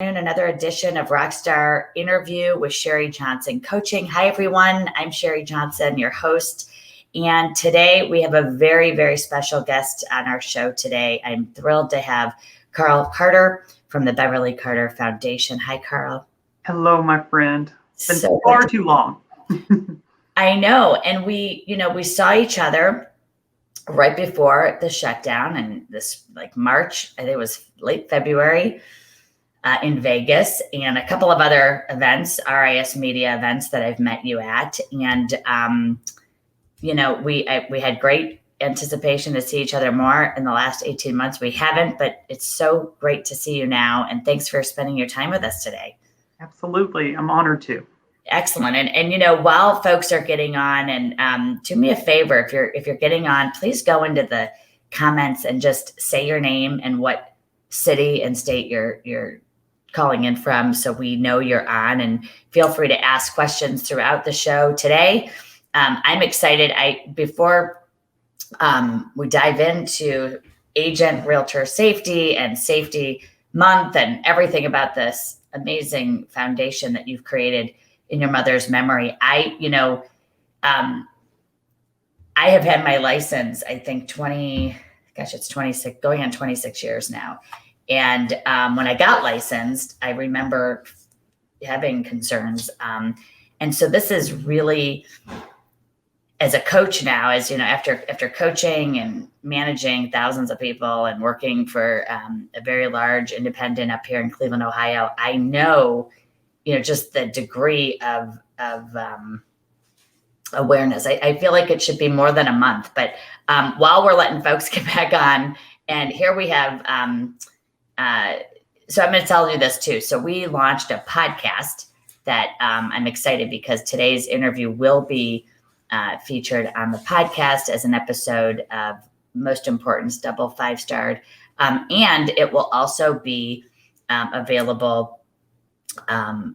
Another edition of Rockstar Interview with Sherri Johnson Coaching. Hi, everyone. I'm Sherri Johnson, your host. And today we have a very, very special guest on our show today. I'm thrilled to have Carter from the Beverly Carter Foundation. Hi, Carl. Hello, my friend. It's been far too long. I know. And we saw each other right before the shutdown and this March, I think it was late February. In Vegas and a couple of other events, RISMedia events that I've met you at. And, we had great anticipation to see each other more in the last 18 months. We haven't, but it's so great to see you now. And thanks for spending your time with us today. Absolutely. I'm honored to. Excellent. And while folks are getting on, and do me a favor, if you're getting on, please go into the comments and just say your name and what city and state you're calling in from, so we know you're on, and feel free to ask questions throughout the show today. I'm excited. Before we dive into agent realtor safety and safety month and everything about this amazing foundation that you've created in your mother's memory, I have had my license, I think it's 26, going on 26 years now. And when I got licensed, I remember having concerns. And so this is really, as a coach now, after coaching and managing thousands of people and working for a very large independent up here in Cleveland, Ohio, I know, just the degree of awareness. I feel like it should be more than a month. But while we're letting folks get back on, and here we have... so I'm going to tell you this too. So we launched a podcast that I'm excited because today's interview will be featured on the podcast as an episode of Most Important Double 5-Starred. And it will also be available on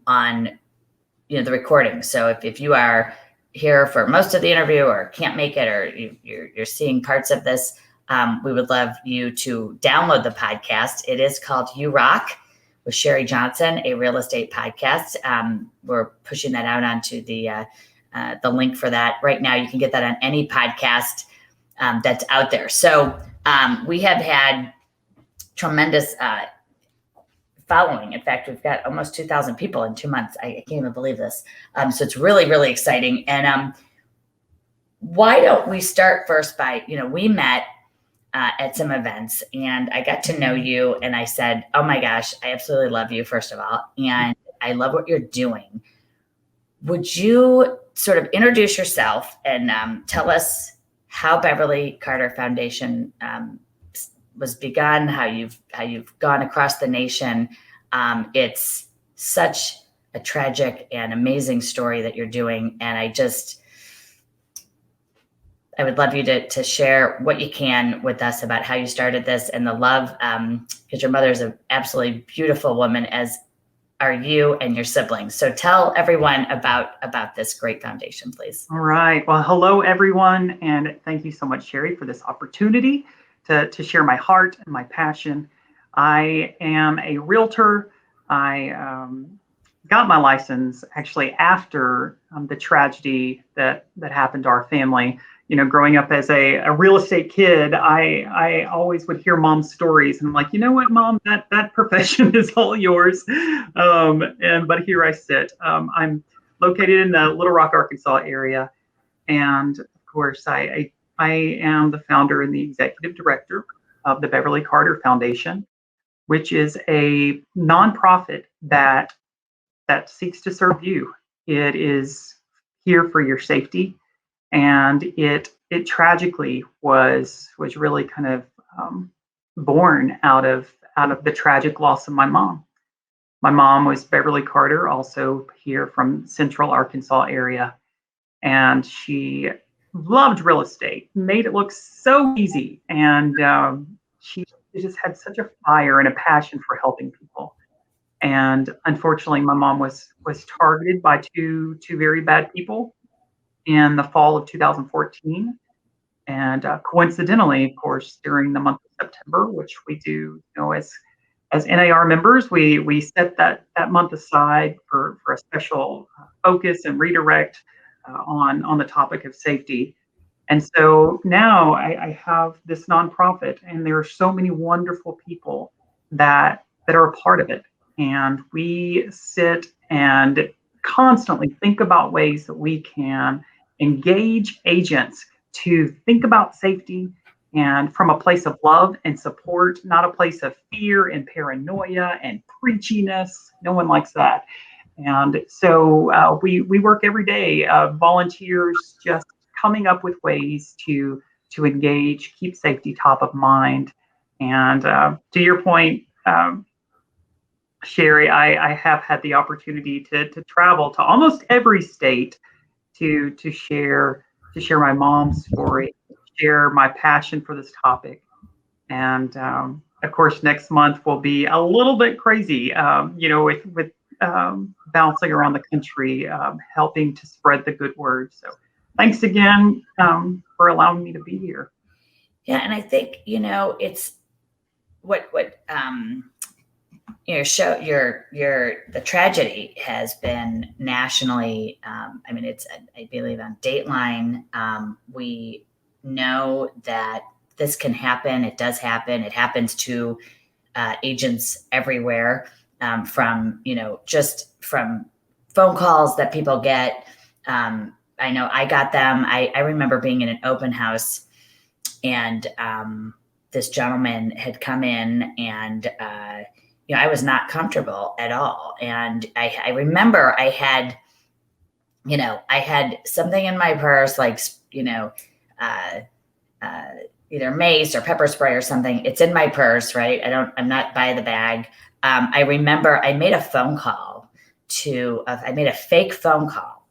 the recording. So if you are here for most of the interview or can't make it, or you're seeing parts of this, we would love you to download the podcast. It is called You Rock with Sherri Johnson, a real estate podcast. We're pushing that out onto the link for that right now. You can get that on any podcast that's out there. So we have had tremendous following. In fact, we've got almost 2,000 people in 2 months. I can't even believe this. So it's really, really exciting. And why don't we start first by, we met at some events, and I got to know you, and I said, oh my gosh, I absolutely love you, first of all, and I love what you're doing. Would you sort of introduce yourself and tell us how Beverly Carter Foundation was begun, how you've gone across the nation? It's such a tragic and amazing story that you're doing, and I would love you to share what you can with us about how you started this and the love, because your mother is an absolutely beautiful woman, as are you and your siblings. So tell everyone about this great foundation, please. All right. Well, hello, everyone. And thank you so much, Sherri, for this opportunity to share my heart and my passion. I am a realtor. I got my license actually after the tragedy that happened to our family. Growing up as a real estate kid, I always would hear mom's stories, and I'm like, you know what, mom, that profession is all yours. But here I sit. I'm located in the Little Rock, Arkansas area, and of course, I am the founder and the executive director of the Beverly Carter Foundation, which is a nonprofit that seeks to serve you. It is here for your safety. And it tragically was really kind of born out of the tragic loss of my mom. My mom was Beverly Carter, also here from Central Arkansas area, and she loved real estate, made it look so easy, and she just had such a fire and a passion for helping people. And unfortunately, my mom was targeted by two very bad people in the fall of 2014. And coincidentally, of course, during the month of September, which we do as as NAR members, we set that month aside for a special focus and redirect on the topic of safety. And so now I have this nonprofit, and there are so many wonderful people that are a part of it. And we sit and constantly think about ways that we can engage agents to think about safety and from a place of love and support, not a place of fear and paranoia and preachiness. No one likes that. And so we work every day, volunteers just coming up with ways to engage, keep safety top of mind. And to your point, Sherri, I have had the opportunity to travel to almost every state to share my mom's story, share my passion for this topic. And of course, next month will be a little bit crazy, with bouncing around the country, helping to spread the good word. So thanks again for allowing me to be here. Yeah, and I think, it's what show the tragedy has been nationally. It's, I believe, on Dateline. We know that this can happen. It does happen. It happens to agents everywhere. Just from phone calls that people get. I know I got them. I remember being in an open house, and this gentleman had come in, and I was not comfortable at all. And I remember I had something in my purse, like, either mace or pepper spray or something. It's in my purse, right? I'm not by the bag. I remember I made a phone call I made a fake phone call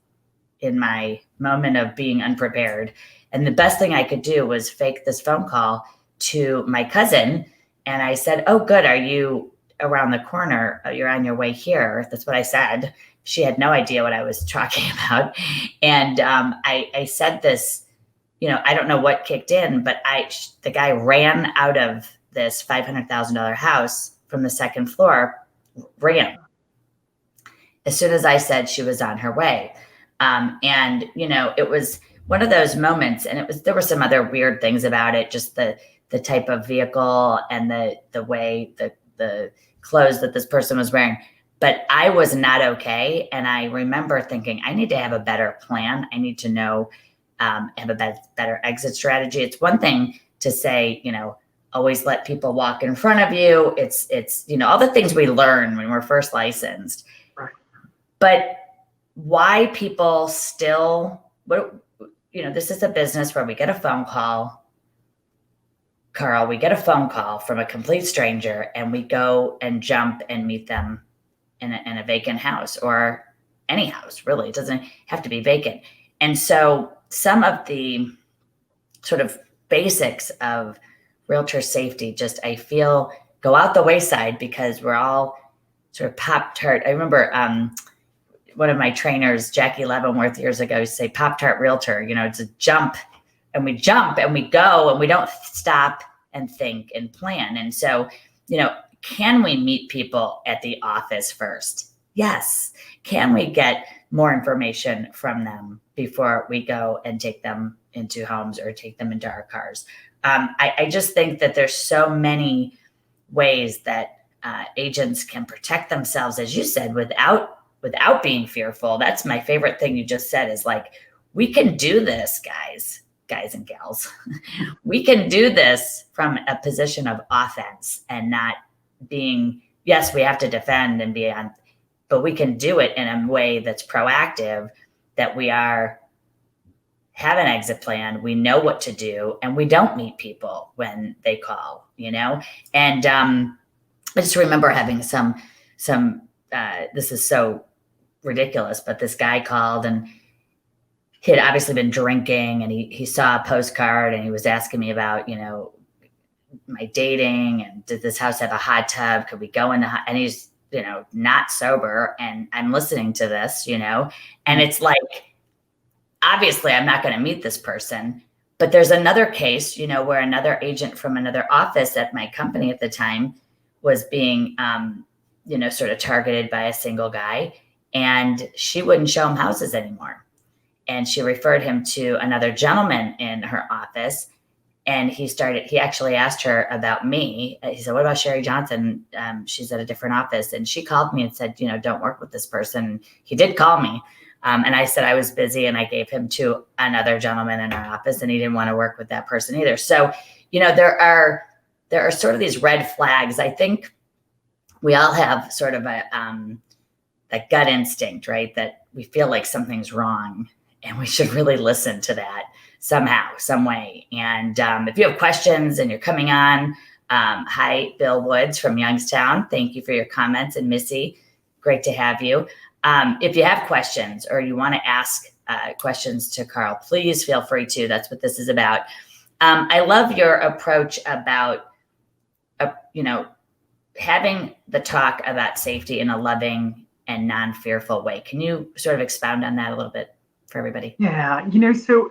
in my moment of being unprepared. And the best thing I could do was fake this phone call to my cousin. And I said, "Oh, good. Are you around the corner? You're on your way here." That's what I said. She had no idea what I was talking about. And I said this, I don't know what kicked in, but the guy ran out of this $500,000 house from the second floor, ran. As soon as I said she was on her way. It was one of those moments, and there were some other weird things about it, just the type of vehicle and the way the clothes that this person was wearing. But I was not okay. And I remember thinking, I need to have a better plan. I need to know, have a better exit strategy. It's one thing to say, always let people walk in front of you. It's all the things we learn when we're first licensed. Right. But why people still, this is a business where we get a phone call, Carl, we get a phone call from a complete stranger, and we go and jump and meet them in a vacant house, or any house, really. It doesn't have to be vacant. And so some of the sort of basics of realtor safety just, I feel, go out the wayside because we're all sort of Pop-Tart. I remember one of my trainers, Jackie Leavenworth, years ago, used to say, Pop-Tart realtor, it's a jump and we go and we don't stop and think and plan. And so, can we meet people at the office first? Yes. Can we get more information from them before we go and take them into homes or take them into our cars? I just think that there's so many ways that agents can protect themselves, as you said, without being fearful. That's my favorite thing you just said, is like, we can do this, guys and gals. We can do this from a position of offense and not being, yes, we have to defend and be on, but we can do it in a way that's proactive, that we have an exit plan, we know what to do, and we don't meet people when they call, And I just remember having some this is so ridiculous, but this guy called, and he had obviously been drinking, and he saw a postcard, and he was asking me about, my dating, and did this house have a hot tub? Could we go in the hot? And he's, not sober, and I'm listening to this, and it's like, obviously I'm not going to meet this person. But there's another case, where another agent from another office at my company at the time was being, sort of targeted by a single guy, and she wouldn't show him houses anymore. And she referred him to another gentleman in her office. And he actually asked her about me. He said, "What about Sherri Johnson? She's at a different office." And she called me and said, "Don't work with this person." He did call me. And I said I was busy, and I gave him to another gentleman in our office, and he didn't want to work with that person either. So, there are sort of these red flags. I think we all have sort of that gut instinct, right? That we feel like something's wrong, and we should really listen to that somehow, some way. And if you have questions and you're coming on, hi, Bill Woods from Youngstown. Thank you for your comments. And Missy, great to have you. If you have questions or you want to ask questions to Carl, please feel free to. That's what this is about. I love your approach about, having the talk about safety in a loving and non-fearful way. Can you sort of expound on that a little bit for everybody? Yeah, so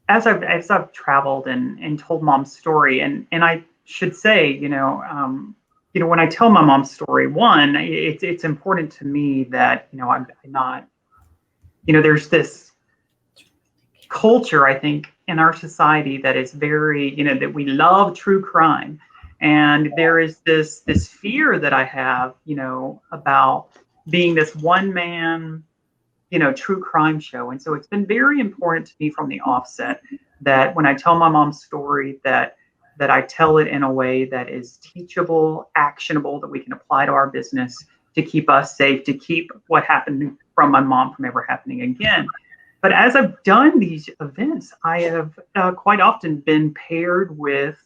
as I've traveled and told Mom's story, and I should say, when I tell my mom's story, one, it's important to me that I'm not, there's this culture, I think, in our society that is very, that we love true crime, and there is this fear that I have, about being this one man, true crime show. And so it's been very important to me from the offset that when I tell my mom's story, that I tell it in a way that is teachable, actionable, that we can apply to our business to keep us safe, to keep what happened from my mom from ever happening again. But as I've done these events, I have quite often been paired with,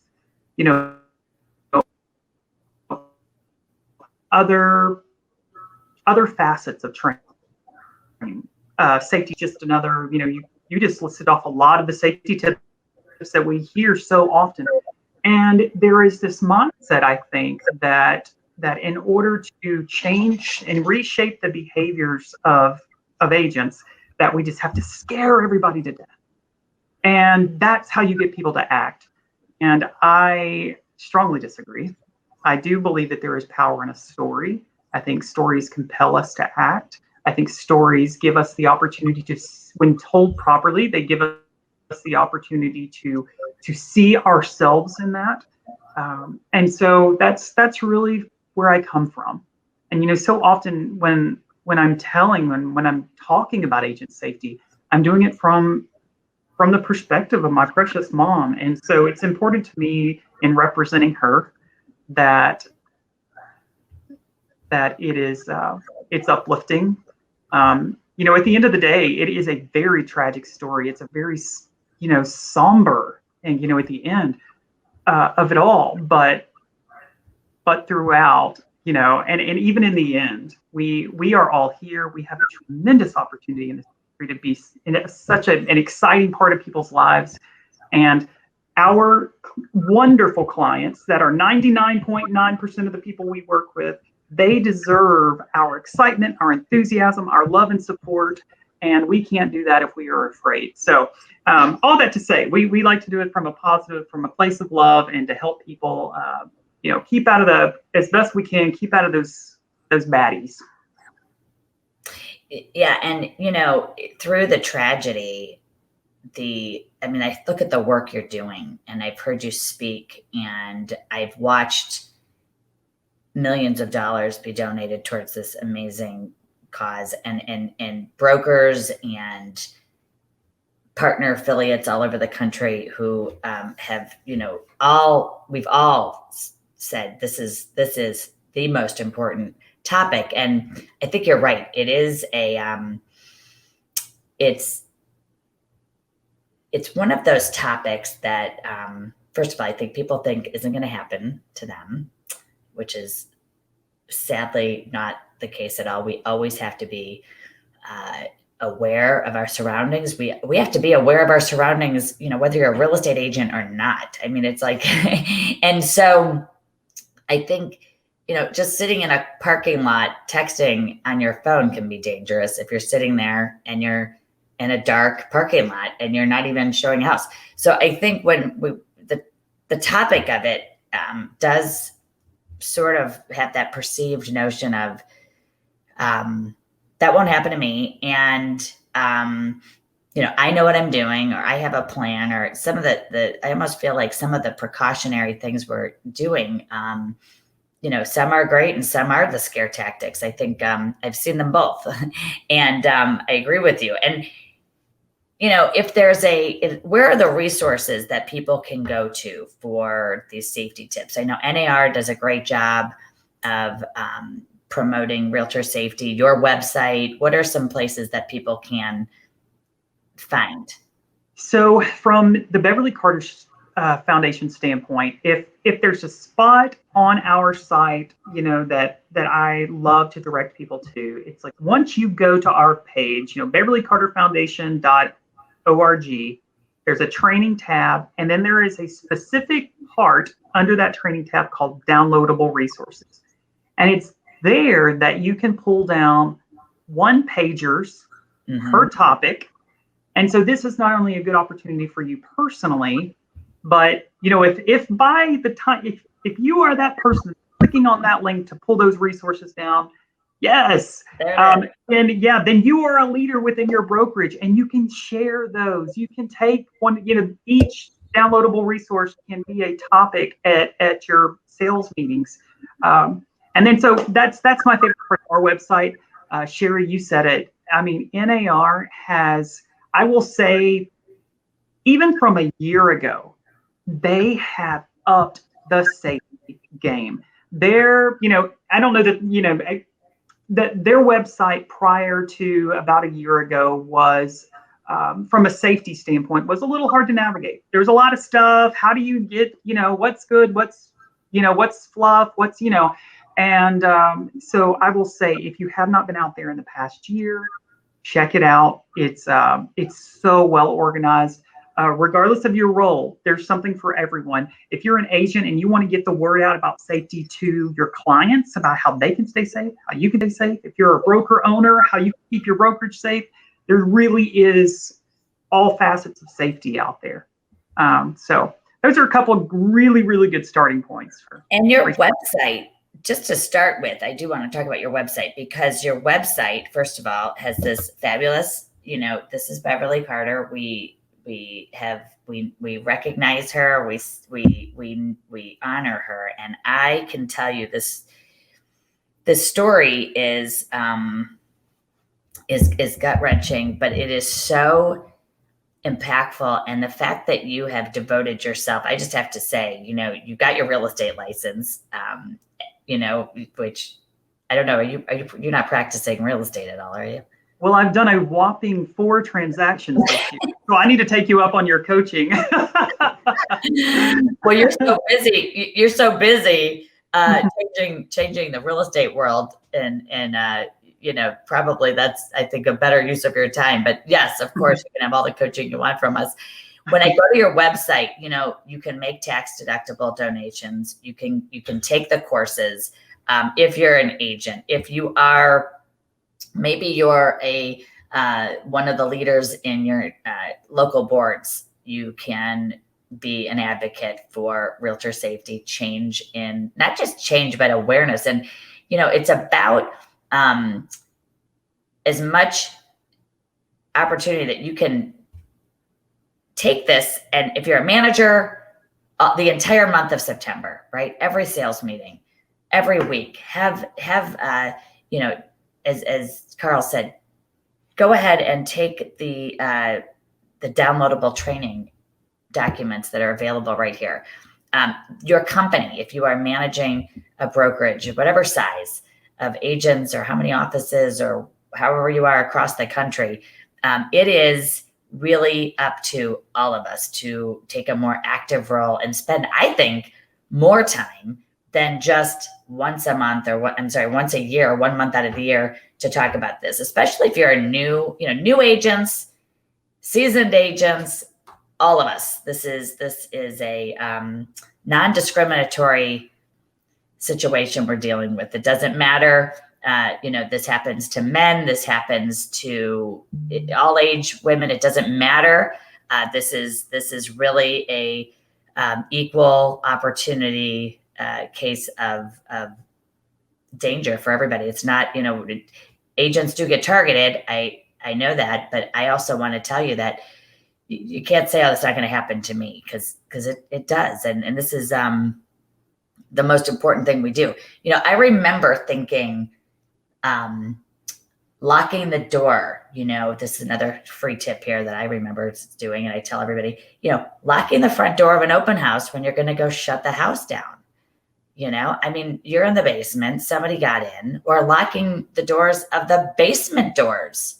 other facets of training. Safety, just another, you just listed off a lot of the safety tips that we hear so often. And there is this mindset, I think, that in order to change and reshape the behaviors of agents, that we just have to scare everybody to death. And that's how you get people to act. And I strongly disagree. I do believe that there is power in a story. I think stories compel us to act. I think stories give us the opportunity to, when told properly, they give us the opportunity to see ourselves in that. And so that's really where I come from. And, so often when I'm when I'm talking about agent safety, I'm doing it from the perspective of my precious mom. And so it's important to me in representing her that it is, it's uplifting. At the end of the day, it is a very tragic story. It's a very, somber, and, at the end of it all, but throughout, and even in the end, we are all here. We have a tremendous opportunity in this country to be in such an exciting part of people's lives. And our wonderful clients that are 99.9% of the people we work with, they deserve our excitement, our enthusiasm, our love and support, and we can't do that if we are afraid. So all that to say, we like to do it from a positive, from a place of love, and to help people, keep out of as best we can, keep out of those baddies. Yeah, and through the tragedy, I look at the work you're doing, and I've heard you speak, and I've watched millions of dollars be donated towards this amazing cause, and brokers and partner affiliates all over the country who have, we've all said this is the most important topic. And I think you're right. It is it's one of those topics that, first of all, I think people think isn't going to happen to them, which is sadly not the case at all. We always have to be aware of our surroundings. We have to be aware of our surroundings, whether you're a real estate agent or not. I mean, it's like, and so I think, just sitting in a parking lot texting on your phone can be dangerous if you're sitting there and you're in a dark parking lot and you're not even showing a house. So I think when the topic of it does sort of have that perceived notion of that won't happen to me. And, I know what I'm doing, or I have a plan, or some of I almost feel like some of the precautionary things we're doing, some are great and some are the scare tactics. I think I've seen them both. And I agree with you. And, if there's where are the resources that people can go to for these safety tips? I know NAR does a great job of promoting realtor safety. Your website, what are some places that people can find? So from the Beverly Carter Foundation standpoint, if there's a spot on our site, that I love to direct people to, it's like once you go to our page, beverlycarterfoundation.org, there's a training tab, and then there is a specific part under that training tab called downloadable resources. And it's there that you can pull down one pagers per topic. And so this is not only a good opportunity for you personally, but if by the time, if you are that person clicking on that link to pull those resources down, yes, then you are a leader within your brokerage, and you can share those. You can take one, each downloadable resource can be a topic at your sales meetings. And then so that's my favorite part of our website. Sherri, you said it. I mean, NAR has, I will say, even from a year ago, they have upped the safety game. Their, I don't know that, their website prior to about a year ago was, from a safety standpoint, was a little hard to navigate. There's a lot of stuff. How do you get, what's good, what's fluff, what's, and so I will say, if you have not been out there in the past year, check it out. It's so well organized. Regardless of your role, there's something for everyone. If you're an agent and you want to get the word out about safety to your clients, about how they can stay safe, how you can stay safe. If you're a broker owner, how you can keep your brokerage safe. There really is all facets of safety out there. So those are a couple of really, really good starting points. And your website, just to start with, I do want to talk about your website, because your website, first of all, has this fabulous, this is Beverly Carter. We recognize her. We honor her. And I can tell you this story is gut wrenching, but it is so impactful. And the fact that you have devoted yourself, I just have to say, you got your real estate license, which I don't know. You're not practicing real estate at all, are you? Well, I've done a whopping 4 transactions this year, so I need to take you up on your coaching. Well, you're so busy. You're so busy changing the real estate world, and probably that's, I think, a better use of your time. But yes, of course, you can have all the coaching you want from us. When I go to your website, you can make tax deductible donations. You can take the courses. If you're an agent, if you are, maybe you're one of the leaders in your local boards, you can be an advocate for realtor safety, change in, not just change, but awareness. And, it's about as much opportunity that you can take this. And if you're a manager, the entire month of September, right? Every sales meeting, every week, have as Carl said, go ahead and take the downloadable training documents that are available right here. Your company, if you are managing a brokerage, whatever size of agents or how many offices or however you are across the country, it is really up to all of us to take a more active role and spend, I think, more time than just once a month once a year, 1 month out of the year to talk about this, especially if you're a new agents, seasoned agents, all of us. This is a non-discriminatory situation we're dealing with. It doesn't matter. This happens to men. This happens to all age women. It doesn't matter. This is really a equal opportunity case of danger for everybody. It's not, agents do get targeted. I know that, but I also want to tell you that you can't say, oh, that's not going to happen to me, because it does. And this is the most important thing we do. I remember thinking, locking the door, this is another free tip here that I remember doing. And I tell everybody, locking the front door of an open house when you're going to go shut the house down. You're in the basement, somebody got in, or locking the doors of the basement doors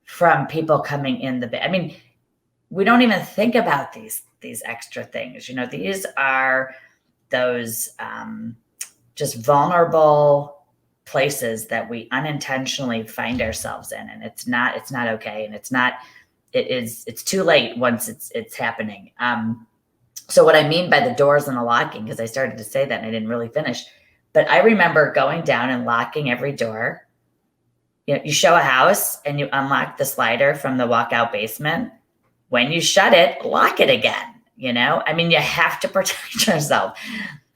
from people coming in we don't even think about these extra things. These are those just vulnerable places that we unintentionally find ourselves in, and it's not okay, and it's too late once it's happening. So what I mean by the doors and the locking, because I started to say that and I didn't really finish, but I remember going down and locking every door. You show a house and you unlock the slider from the walkout basement. When you shut it, lock it again. You have to protect yourself.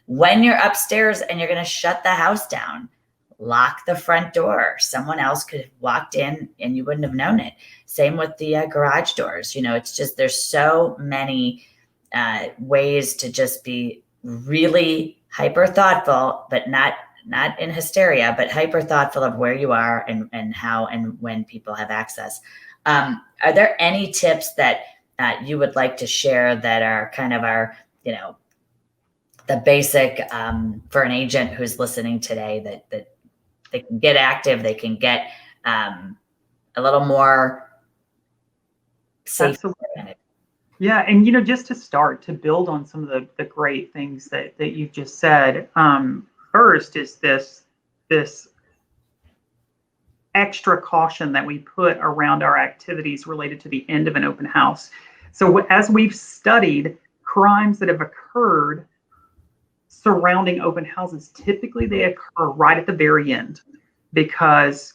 When you're upstairs and you're going to shut the house down, lock the front door. Someone else could have walked in and you wouldn't have known it. Same with the garage doors. It's just, there's so many ways to just be really hyper thoughtful, but not in hysteria, but hyper thoughtful of where you are and how and when people have access. Are there any tips that you would like to share that are kind of our, the basic for an agent who's listening today, that they can get active, they can get a little more safe? Absolutely. Yeah. And, just to start to build on some of the great things that you've just said, first is this extra caution that we put around our activities related to the end of an open house. So as we've studied crimes that have occurred surrounding open houses, typically they occur right at the very end, because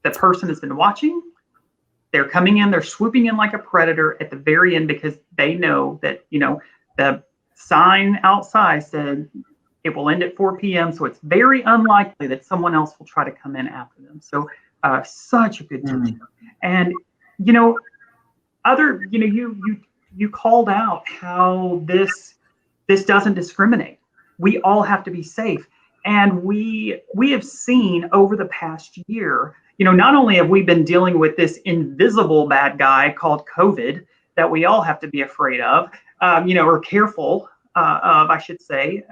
the person has been watching. They're coming in, they're swooping in like a predator at the very end, because they know that, the sign outside said it will end at 4 p.m. So it's very unlikely that someone else will try to come in after them. So such a good tip. And, you called out how this doesn't discriminate. We all have to be safe. And we have seen over the past year, not only have we been dealing with this invisible bad guy called COVID that we all have to be afraid of, or careful of, I should say,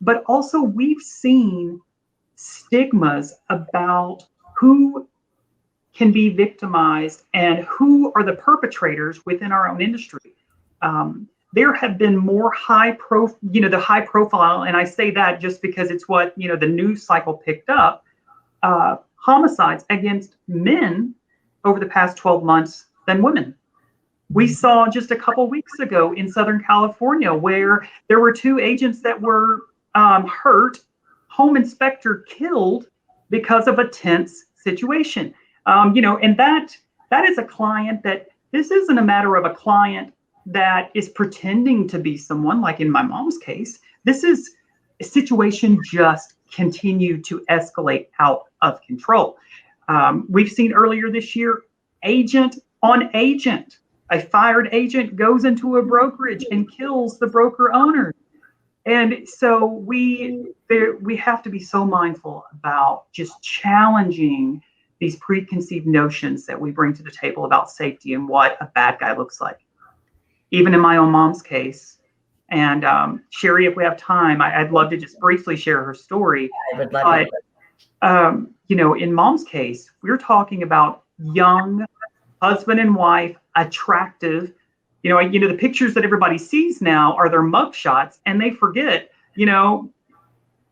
but also we've seen stigmas about who can be victimized and who are the perpetrators within our own industry. There have been more high profile, and I say that just because it's what, the news cycle picked up, homicides against men over the past 12 months than women. We saw just a couple weeks ago in Southern California where there were 2 agents that were hurt, home inspector killed because of a tense situation. And that is a client that, this isn't a matter of a client that is pretending to be someone, like in my mom's case. This is a situation just continued to escalate out of control. We've seen earlier this year, agent on agent. A fired agent goes into a brokerage and kills the broker owner. And so we have to be so mindful about just challenging these preconceived notions that we bring to the table about safety and what a bad guy looks like. Even in my own mom's case. And Sherri, if we have time, I'd love to just briefly share her story. I would love to. In mom's case, we're talking about young husband and wife, attractive. The pictures that everybody sees now are their mug shots, and they forget,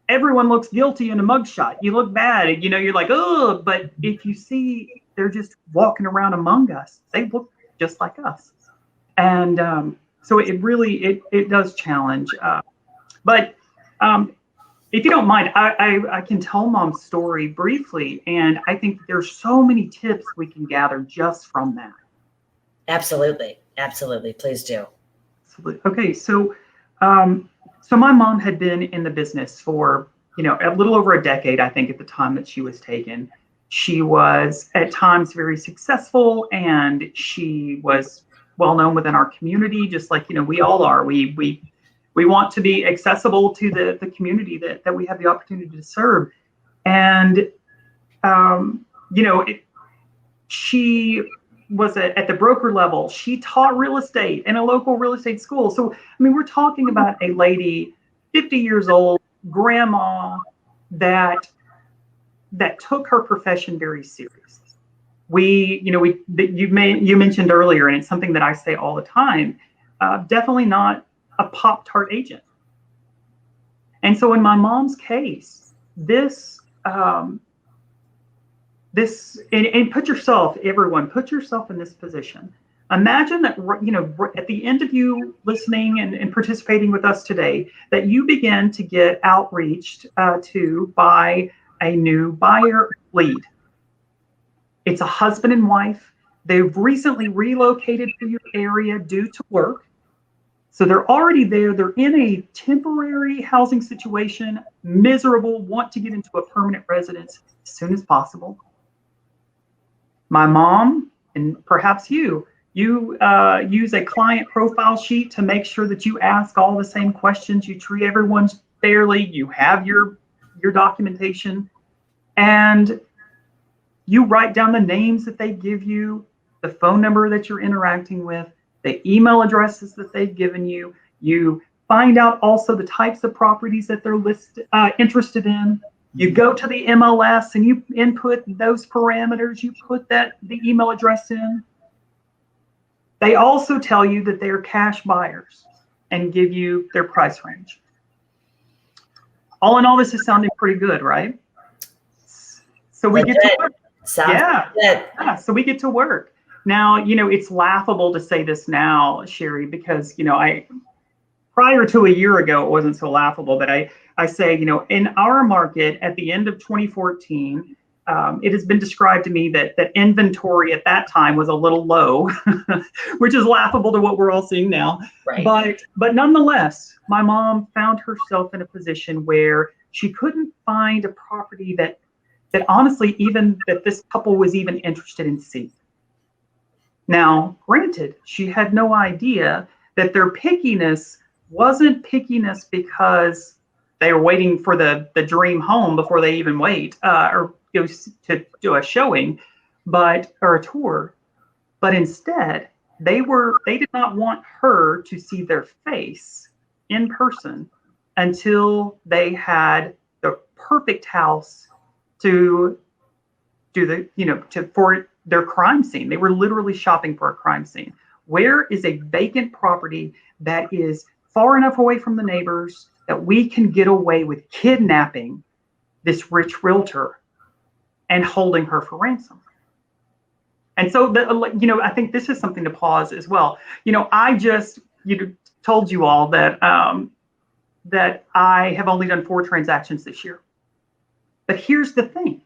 everyone looks guilty in a mugshot. You look bad, you're like, oh, but if you see they're just walking around among us, they look just like us. And so it really, it does challenge. But if you don't mind, I can tell Mom's story briefly. And I think there's so many tips we can gather just from that. Absolutely. Absolutely. Please do. Absolutely. Okay. So So my mom had been in the business for, a little over a decade, I think, at the time that she was taken. She was at times very successful, and she was well known within our community, just like, we all are. We want to be accessible to the community that we have the opportunity to serve. And, she was at the broker level. She taught real estate in a local real estate school. So, I mean, we're talking about a lady, 50 years old, grandma, that took her profession very seriously. You mentioned earlier, and it's something that I say all the time, definitely not a Pop-Tart agent. And so in my mom's case, and put yourself, everyone, put yourself in this position. Imagine that, at the end of you listening and participating with us today, that you begin to get outreached to by a new buyer lead. It's a husband and wife. They've recently relocated to your area due to work. So they're already there. They're in a temporary housing situation, miserable, want to get into a permanent residence as soon as possible. My mom, and perhaps you use a client profile sheet to make sure that you ask all the same questions. You treat everyone fairly. You have your documentation, and you write down the names that they give you, the phone number that you're interacting with, the email addresses that they've given you. You find out also the types of properties that they're interested in. You go to the MLS and you input those parameters. You put the email address in. They also tell you that they're cash buyers and give you their price range. All in all, this is sounding pretty good, right? So we get to work. Yeah. So we get to work. Now, it's laughable to say this now, Sherri, because, prior to a year ago, it wasn't so laughable, but I say, in our market at the end of 2014, it has been described to me that inventory at that time was a little low, which is laughable to what we're all seeing now. Right. But nonetheless, my mom found herself in a position where she couldn't find a property that honestly, even that this couple was even interested in seeing. Now, granted, she had no idea that their pickiness wasn't pickiness because they were waiting for the dream home before they even wait or go to do a showing, or a tour. But instead, they did not want her to see their face in person until they had the perfect house to do for their crime scene. They were literally shopping for a crime scene. Where is a vacant property that is far enough away from the neighbors that we can get away with kidnapping this rich realtor and holding her for ransom? And so, I think this is something to pause as well. I just told you all that that I have only done 4 transactions this year. But here's the thing.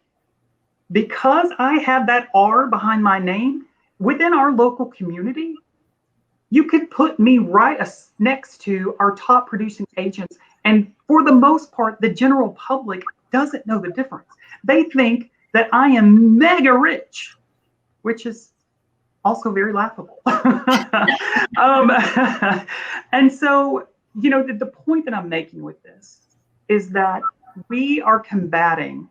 Because I have that R behind my name, within our local community, you could put me right next to our top producing agents. And for the most part, the general public doesn't know the difference. They think that I am mega rich, which is also very laughable. And so, the point that I'm making with this is that we are combating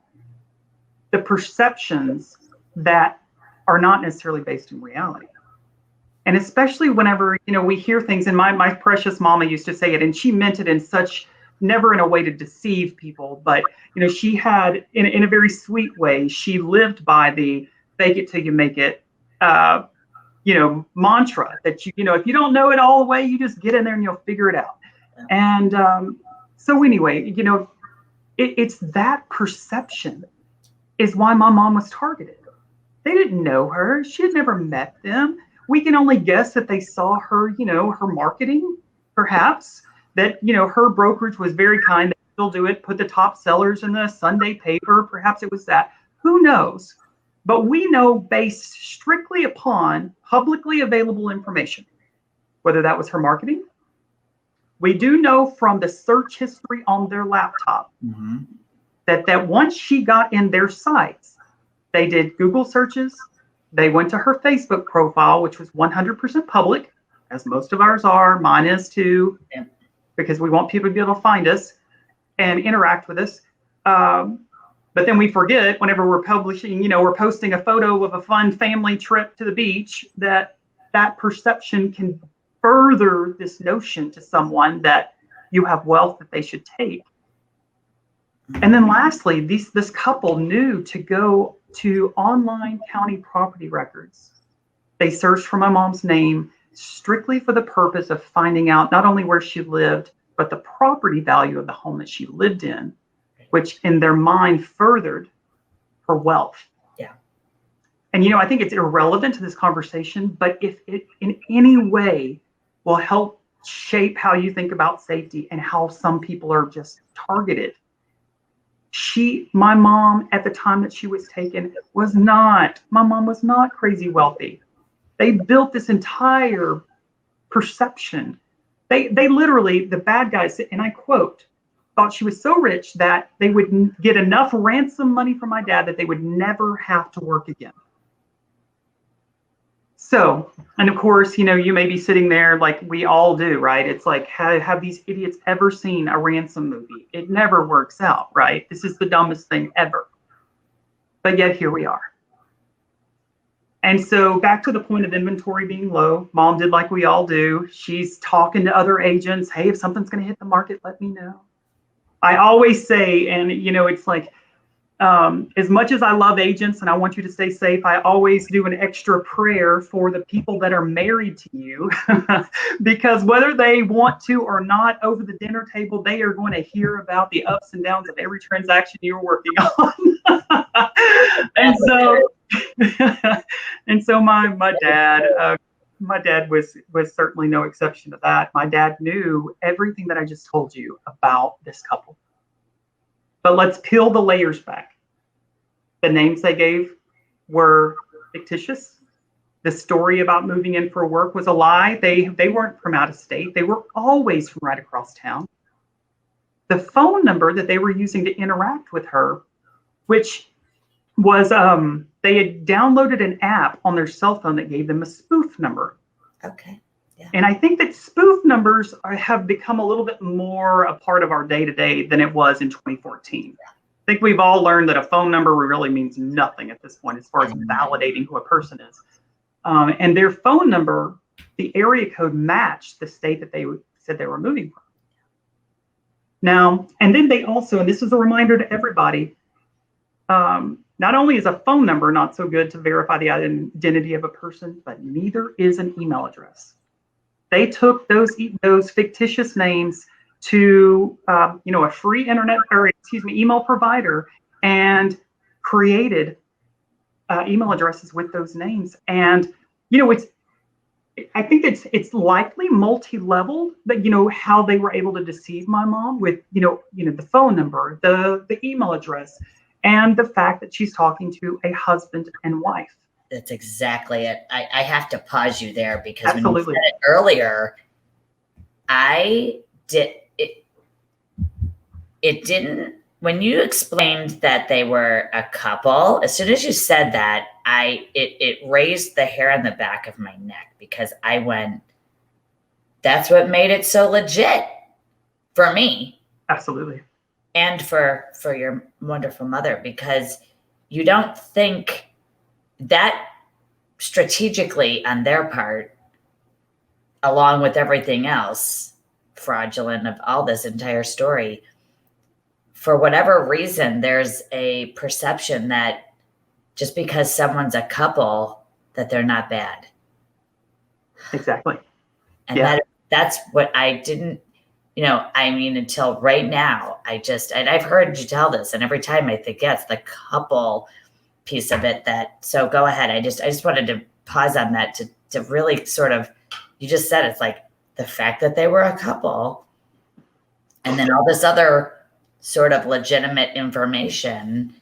the perceptions that are not necessarily based in reality. And especially whenever, we hear things, and my precious mama used to say it, and she meant it in such, never in a way to deceive people, but, she had, in a very sweet way, she lived by the fake it till you make it, mantra that, if you don't know it all the way, you just get in there and you'll figure it out. And so anyway, it's that perception is why my mom was targeted. They didn't know her. She had never met them. We can only guess that they saw her, her marketing, perhaps, that, her brokerage was very kind. They still do it, put the top sellers in the Sunday paper. Perhaps it was that. Who knows? But we know based strictly upon publicly available information, whether that was her marketing, We do know from the search history on their laptop that once she got in their sites, they did Google searches. They went to her Facebook profile, which was 100% public, as most of ours are. Mine is too, because we want people to be able to find us and interact with us. But then we forget whenever we're publishing, we're posting a photo of a fun family trip to the beach, that perception can further this notion to someone that you have wealth that they should take. And then lastly, this couple knew to go to online county property records. They searched for my mom's name strictly for the purpose of finding out not only where she lived, but the property value of the home that she lived in, which in their mind furthered her wealth. Yeah. And, I think it's irrelevant to this conversation, but if it in any way will help shape how you think about safety and how some people are just targeted. My mom, at the time that she was taken, my mom was not crazy wealthy. They built this entire perception. They literally, the bad guys, and I quote, thought she was so rich that they would get enough ransom money from my dad that they would never have to work again. So, and of course, you may be sitting there like we all do, right? It's like, have these idiots ever seen a ransom movie? It never works out, right? This is the dumbest thing ever. But yet here we are. And so back to the point of inventory being low, Mom did like we all do. She's talking to other agents. Hey, if something's going to hit the market, let me know. I always say, and it's like, as much as I love agents and I want you to stay safe, I always do an extra prayer for the people that are married to you, because whether they want to or not, over the dinner table, they are going to hear about the ups and downs of every transaction you're working on. and so my dad was certainly no exception to that. My dad knew everything that I just told you about this couple. But let's peel the layers back. The names they gave were fictitious. The story about moving in for work was a lie. They weren't from out of state. They were always from right across town. The phone number that they were using to interact with her, which was they had downloaded an app on their cell phone that gave them a spoof number. Okay. Yeah. And I think that spoof numbers have become a little bit more a part of our day-to-day than it was in 2014. I think we've all learned that a phone number really means nothing at this point as far as validating who a person is. And their phone number, the area code matched the state that they said they were moving from. Now, and then they also, and this is a reminder to everybody, not only is a phone number not so good to verify the identity of a person, but neither is an email address. They took those fictitious names to a free email provider and created email addresses with those names. And I think it's likely multi-level that how they were able to deceive my mom with the phone number, the email address, and the fact that she's talking to a husband and wife. That's exactly it. I have to pause you there because Absolutely. When you said it earlier, it didn't, when you explained that they were a couple, as soon as you said that, it raised the hair on the back of my neck, because I went, that's what made it so legit for me. Absolutely. And for your wonderful mother, because you don't think that strategically on their part, along with everything else fraudulent of all this entire story, for whatever reason, there's a perception that just because someone's a couple, that they're not bad. Exactly. And that's what I didn't, until right now, and I've heard you tell this, and every time I think, yes, the couple piece of it so go ahead. I just wanted to pause on that to really sort of, you just said, it's like the fact that they were a couple, and then all this other sort of legitimate information,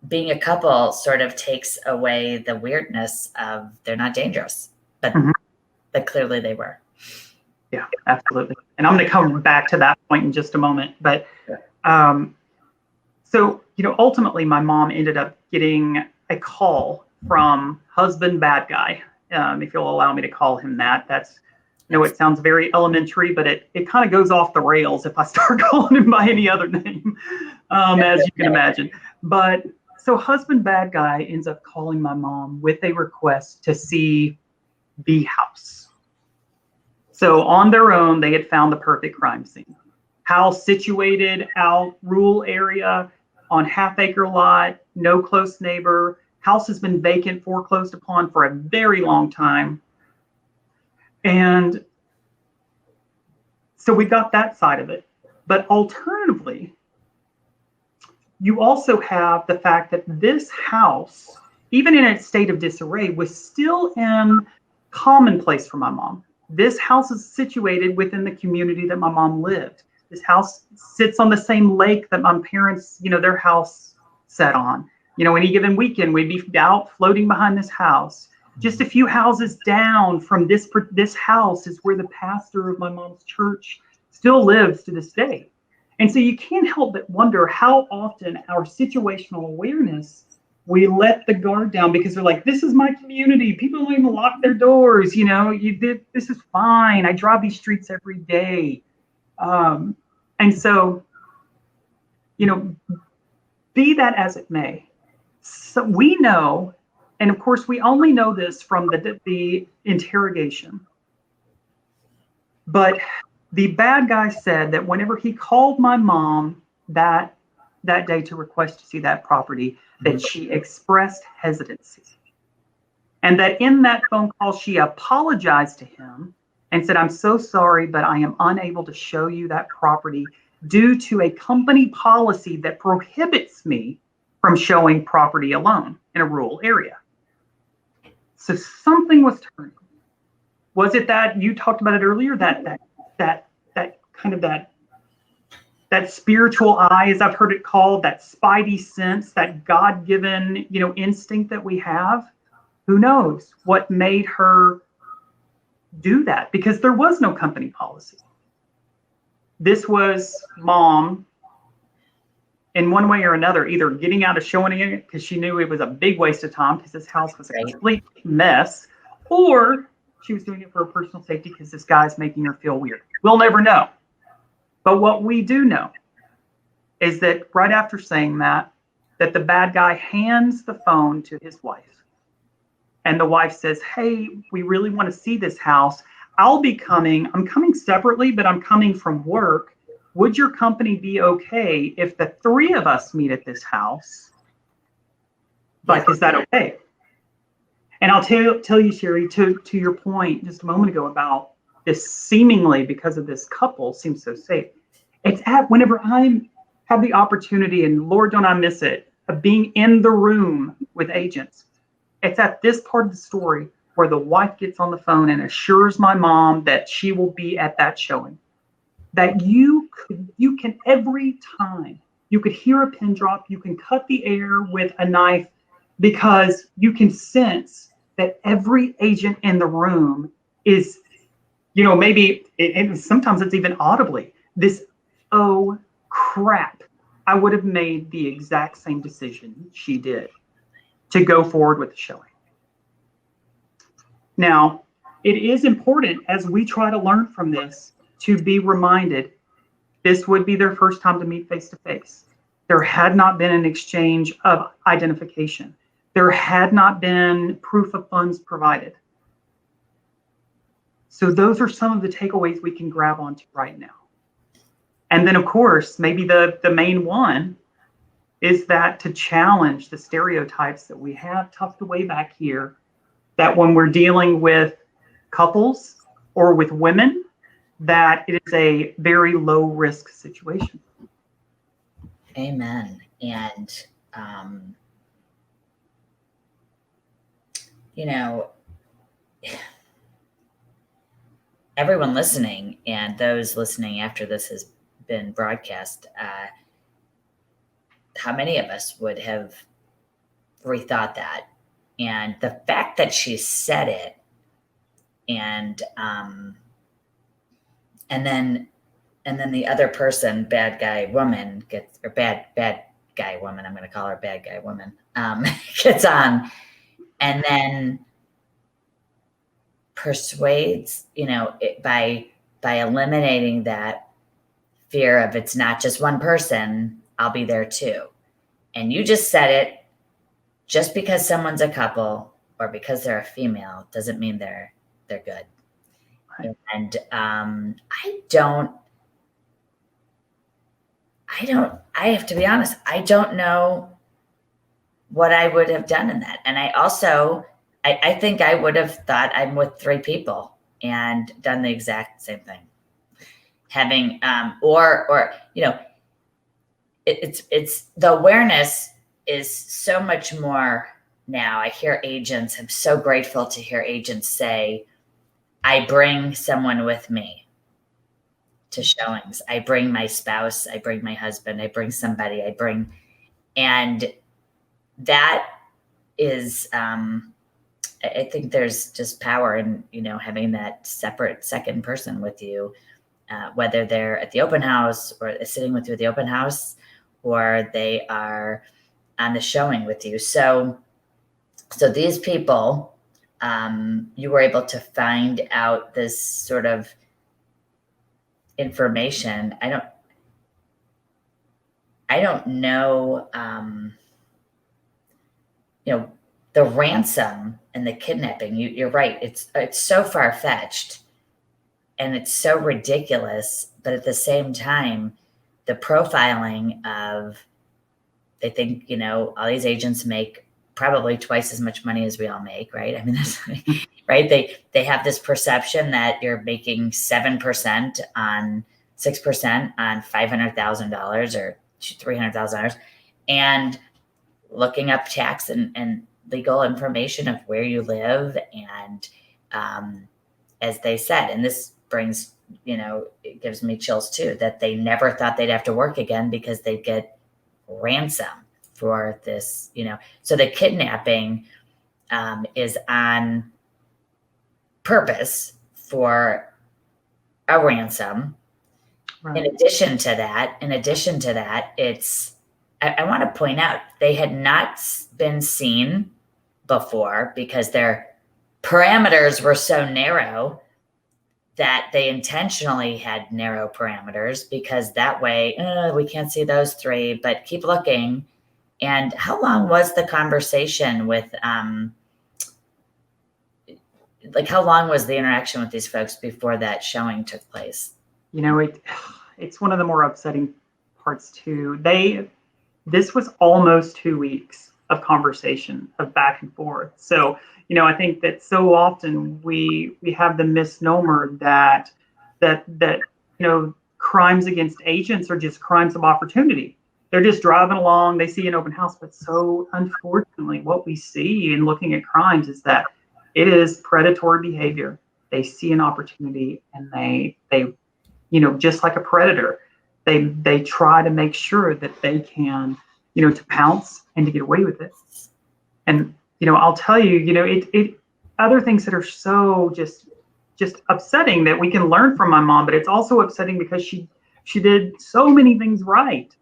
being a couple sort of takes away the weirdness of they're not dangerous, but clearly they were. Yeah, absolutely. And I'm going to come back to that point in just a moment. But so, ultimately, my mom ended up getting a call from husband bad guy, if you'll allow me to call him that. It sounds very elementary, but it kind of goes off the rails if I start calling him by any other name, as you can imagine. But so husband bad guy ends up calling my mom with a request to see the house. So on their own, they had found the perfect crime scene. House situated out rural area on half-acre lot, no close neighbor. House has been vacant, foreclosed upon for a very long time. And so we got that side of it. But alternatively, you also have the fact that this house, even in its state of disarray, was still in commonplace for my mom. This house is situated within the community that my mom lived. This house sits on the same lake that my parents, their house sat on. Any given weekend, we'd be out floating behind this house. Just a few houses down from this house is where the pastor of my mom's church still lives to this day. And so you can't help but wonder how often our situational awareness, we let the guard down because they're like, this is my community. People don't even lock their doors. This is fine. I drive these streets every day. And so, be that as it may, so we know, and of course we only know this from the interrogation, but the bad guy said that whenever he called my mom that day to request to see that property, that she expressed hesitancy. And that in that phone call, she apologized to him and said, I'm so sorry, but I am unable to show you that property due to a company policy that prohibits me from showing property alone in a rural area. So something was turning. Was it that you talked about it earlier, that kind of that spiritual eye, as I've heard it called, that spidey sense, that God-given, instinct that we have? Who knows what made her do that? Because there was no company policy. This was mom, in one way or another, either getting out of showing it because she knew it was a big waste of time because this house was a complete mess, or she was doing it for her personal safety because this guy's making her feel weird. We'll never know. But what we do know is that right after saying that the bad guy hands the phone to his wife. And the wife says, hey, we really want to see this house. I'm coming separately, but I'm coming from work. Would your company be okay if the three of us meet at this house? Like, is that okay? And I'll tell you, Sherri, to your point just a moment ago about this seemingly, because of this couple, seems so safe. It's whenever I have the opportunity, and Lord, don't I miss it, of being in the room with agents. It's at this part of the story where the wife gets on the phone and assures my mom that she will be at that showing. That you can every time, you could hear a pin drop, you can cut the air with a knife, because you can sense that every agent in the room is, maybe, and sometimes it's even audibly, this, oh crap, I would have made the exact same decision she did to go forward with the showing. Now, it is important as we try to learn from this to be reminded this would be their first time to meet face to face. There had not been an exchange of identification. There had not been proof of funds provided. So those are some of the takeaways we can grab onto right now. And then, of course, maybe the main one is that to challenge the stereotypes that we have tucked away back here, that when we're dealing with couples or with women, that it is a very low risk situation. Amen. And, everyone listening and those listening after this has been broadcast, how many of us would have rethought that? And the fact that she said it, and and then the other person, bad guy woman, gets, or bad guy woman, I'm going to call her bad guy woman, gets on, and then persuades, by eliminating that fear of, it's not just one person, I'll be there too. And you just said it, just because someone's a couple or because they're a female doesn't mean they're good. Right. And I have to be honest, I don't know what I would have done in that. And I also, I think I would have thought I'm with 3 people and done the exact same thing. Having, it's the awareness is so much more now. I hear agents, I'm so grateful to hear agents say, I bring someone with me to showings. I bring my spouse, I bring my husband, I bring somebody, and that is, I think there's just power in, having that separate second person with you, whether they're at the open house or sitting with you at the open house, or they are on the showing with you. So these people, you were able to find out this sort of information. I don't know, the ransom and the kidnapping, you're right. It's so far-fetched and it's so ridiculous, but at the same time, the profiling of, they think, all these agents make probably twice as much money as we all make, right? I mean, that's right. They have this perception that you're making 7% on 6% on $500,000 or $300,000, and looking up tax and legal information of where you live. And as they said, and this brings, it gives me chills too, that they never thought they'd have to work again because they'd get ransom for this, so the kidnapping is on purpose for a ransom. Right. In addition to that, it's, I want to point out, they had not been seen before because their parameters were so narrow that they intentionally had narrow parameters, because that way, we can't see those 3, but keep looking. And how long was the conversation with, how long was the interaction with these folks before that showing took place? It's one of the more upsetting parts too. This was almost 2 weeks of conversation, of back and forth. So, I think that so often we have the misnomer that crimes against agents are just crimes of opportunity. They're just driving along, they see an open house, but so unfortunately, what we see in looking at crimes is that it is predatory behavior. They see an opportunity and they just like a predator, they try to make sure that they can, to pounce and to get away with it. And, I'll tell you, it other things that are so just upsetting that we can learn from my mom, but it's also upsetting because she did so many things right.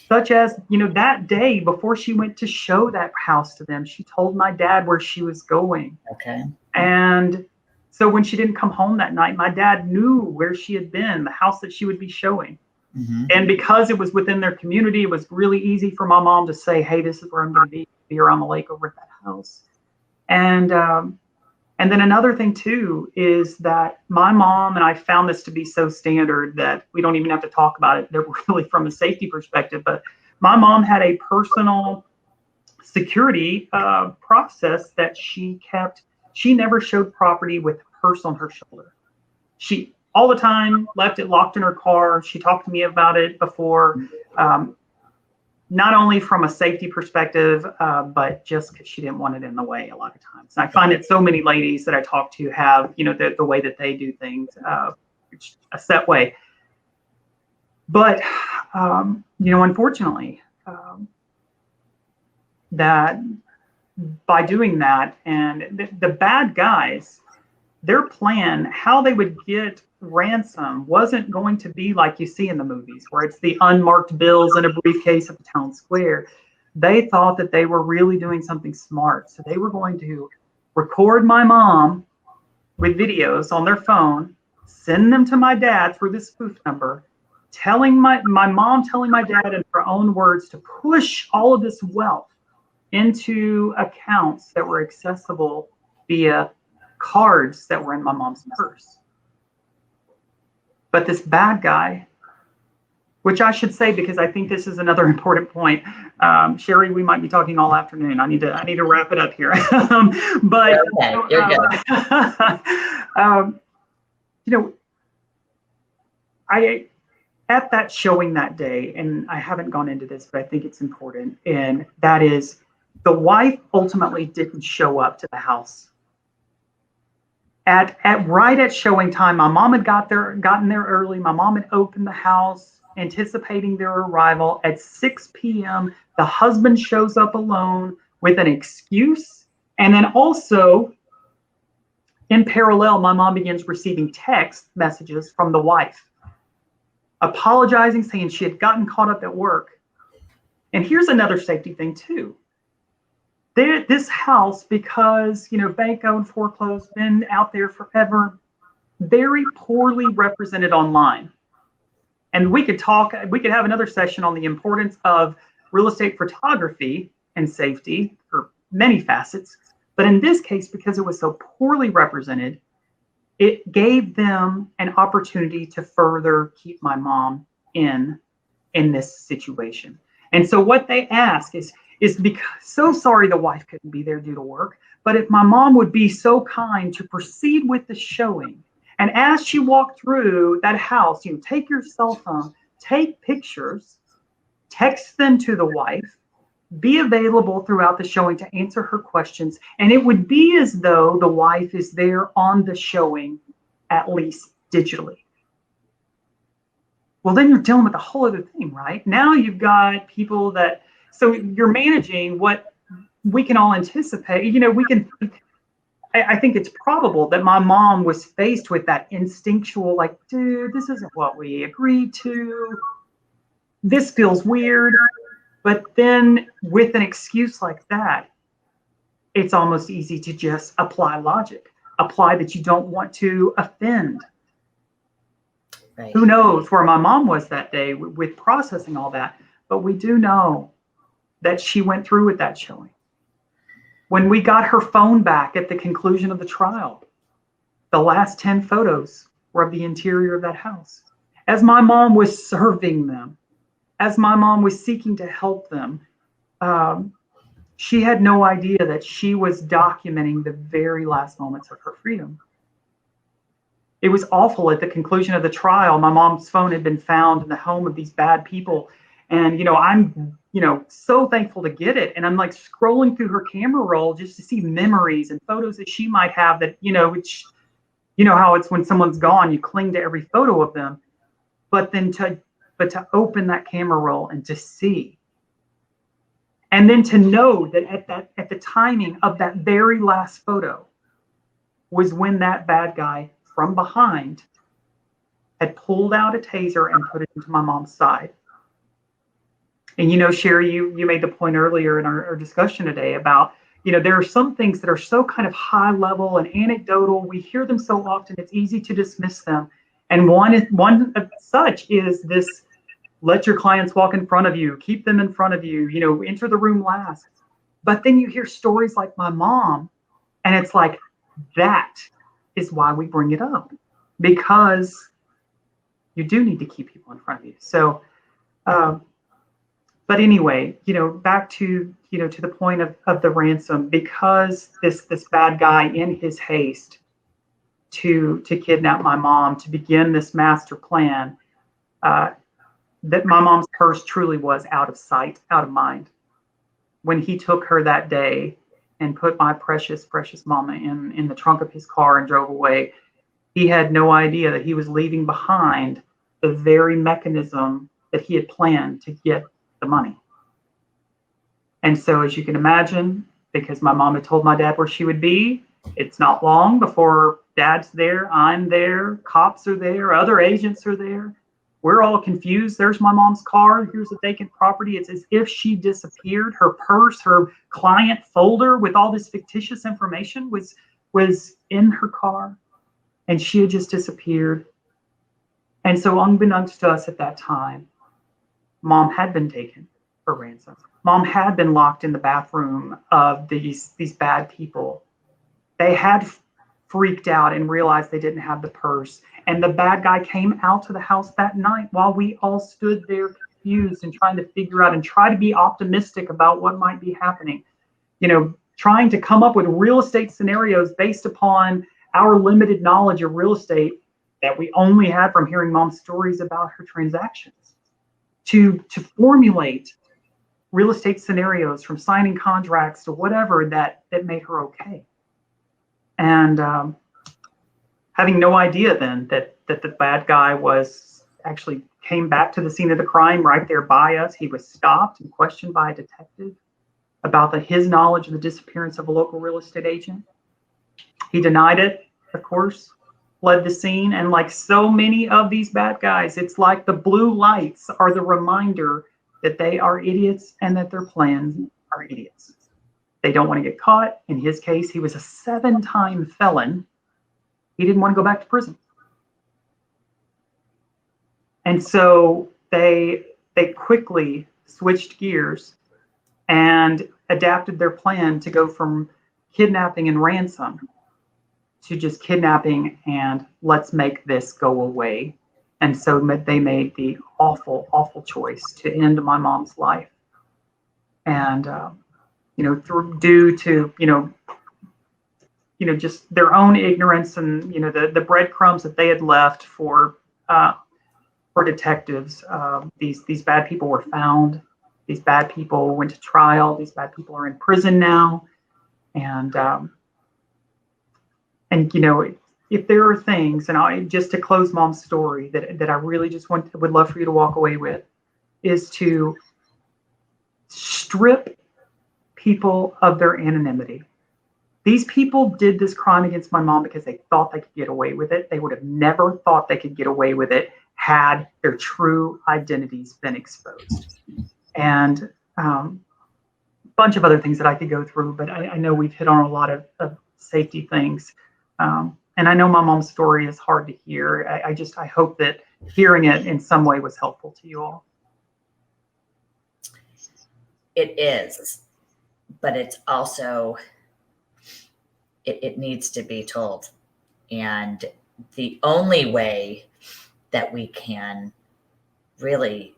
Such as, that day before she went to show that house to them, she told my dad where she was going. Okay. And so when she didn't come home that night, my dad knew where she had been, the house that she would be showing. Mm-hmm. And because it was within their community, it was really easy for my mom to say, hey, this is where I'm going to be around the lake over at that house. And then another thing too is that my mom, and I found this to be so standard that we don't even have to talk about it, they're really from a safety perspective, but my mom had a personal security process that she kept. She never showed property with a purse on her shoulder. She all the time left it locked in her car. She talked to me about it before, not only from a safety perspective, but just because she didn't want it in the way a lot of times. And I find that so many ladies that I talk to have, the way that they do things, a set way. But, unfortunately, that by doing that, and the bad guys, their plan, how they would get ransom wasn't going to be like you see in the movies, where it's the unmarked bills in a briefcase at the town square. They thought that they were really doing something smart. So they were going to record my mom with videos on their phone, send them to my dad through this spoof number, telling my mom telling my dad in her own words to push all of this wealth into accounts that were accessible via cards that were in my mom's purse. But this bad guy, which I should say, because I think this is another important point. Sherri, we might be talking all afternoon. I need to wrap it up here. But you're good. I at that showing that day, and I haven't gone into this, but I think it's important, and that is the wife ultimately didn't show up to the house. Right at showing time, my mom had gotten there early. My mom had opened the house, anticipating their arrival. At 6 p.m., the husband shows up alone with an excuse. And then also, in parallel, my mom begins receiving text messages from the wife, apologizing, saying she had gotten caught up at work. And here's another safety thing, too. This house, because, bank owned, foreclosed, been out there forever, very poorly represented online. And we could have another session on the importance of real estate photography and safety for many facets. But in this case, because it was so poorly represented, it gave them an opportunity to further keep my mom in this situation. And so what they ask is because, so sorry the wife couldn't be there due to work, but if my mom would be so kind to proceed with the showing, and as she walked through that house, take your cell phone, take pictures, text them to the wife, be available throughout the showing to answer her questions, and it would be as though the wife is there on the showing, at least digitally. Well, then you're dealing with a whole other thing, right? Now you've got people so you're managing what we can all anticipate. I think it's probable that my mom was faced with that instinctual, like, dude, this isn't what we agreed to. This feels weird. But then with an excuse like that, it's almost easy to just apply logic, apply that you don't want to offend. Right. Who knows where my mom was that day with processing all that, but we do know that she went through with that showing. When we got her phone back at the conclusion of the trial, the last 10 photos were of the interior of that house. As my mom was serving them, as my mom was seeking to help them, she had no idea that she was documenting the very last moments of her freedom. It was awful. At the conclusion of the trial, my mom's phone had been found in the home of these bad people. And, I'm, so thankful to get it. And I'm like scrolling through her camera roll just to see memories and photos that she might have that, which, how it's when someone's gone, you cling to every photo of them. But to open that camera roll and to see, and then to know that at the timing of that very last photo was when that bad guy from behind had pulled out a taser and put it into my mom's side. And Sherri, you made the point earlier in our discussion today about, there are some things that are so kind of high level and anecdotal. We hear them so often, it's easy to dismiss them. And one of such is this: let your clients walk in front of you, keep them in front of you, enter the room last. But then you hear stories like my mom, and it's like, that is why we bring it up, because you do need to keep people in front of you. So, but anyway, back to, to the point of the ransom, because this bad guy, in his haste to kidnap my mom, to begin this master plan, that my mom's purse truly was out of sight, out of mind. When he took her that day and put my precious, precious mama in the trunk of his car and drove away, he had no idea that he was leaving behind the very mechanism that he had planned to get the money. And so, as you can imagine, because my mom had told my dad where she would be, it's not long before Dad's there, I'm there, cops are there, other agents are there. We're all confused. There's my mom's car. Here's a vacant property. It's as if she disappeared. Her purse, her client folder with all this fictitious information was in her car, and she had just disappeared. And so unbeknownst to us at that time, Mom had been taken for ransom. Mom had been locked in the bathroom of these bad people. They had freaked out and realized they didn't have the purse. And the bad guy came out to the house that night while we all stood there confused and trying to figure out and try to be optimistic about what might be happening. Trying to come up with real estate scenarios based upon our limited knowledge of real estate that we only had from hearing Mom's stories about her transactions, to formulate real estate scenarios from signing contracts to whatever that made her okay. And having no idea then that the bad guy actually came back to the scene of the crime right there by us. He was stopped and questioned by a detective about his knowledge of the disappearance of a local real estate agent. He denied it, of course, fled the scene. And like so many of these bad guys, it's like the blue lights are the reminder that they are idiots and that their plans are idiots. They don't want to get caught. In his case, he was a 7-time felon. He didn't want to go back to prison. And so they quickly switched gears and adapted their plan to go from kidnapping and ransom to just kidnapping and let's make this go away. And so they made the awful, awful choice to end my mom's life. And, due to, just their own ignorance and, the breadcrumbs that they had left for detectives, these bad people were found. These bad people went to trial. These bad people are in prison now. And if there are things, and just to close Mom's story, that I really just would love for you to walk away with, is to strip people of their anonymity. These people did this crime against my mom because they thought they could get away with it. They would have never thought they could get away with it had their true identities been exposed. And a bunch of other things that I could go through, but I know we've hit on a lot of safety things. And I know my mom's story is hard to hear. I hope that hearing it in some way was helpful to you all. It is, but it's also, it needs to be told. And the only way that we can really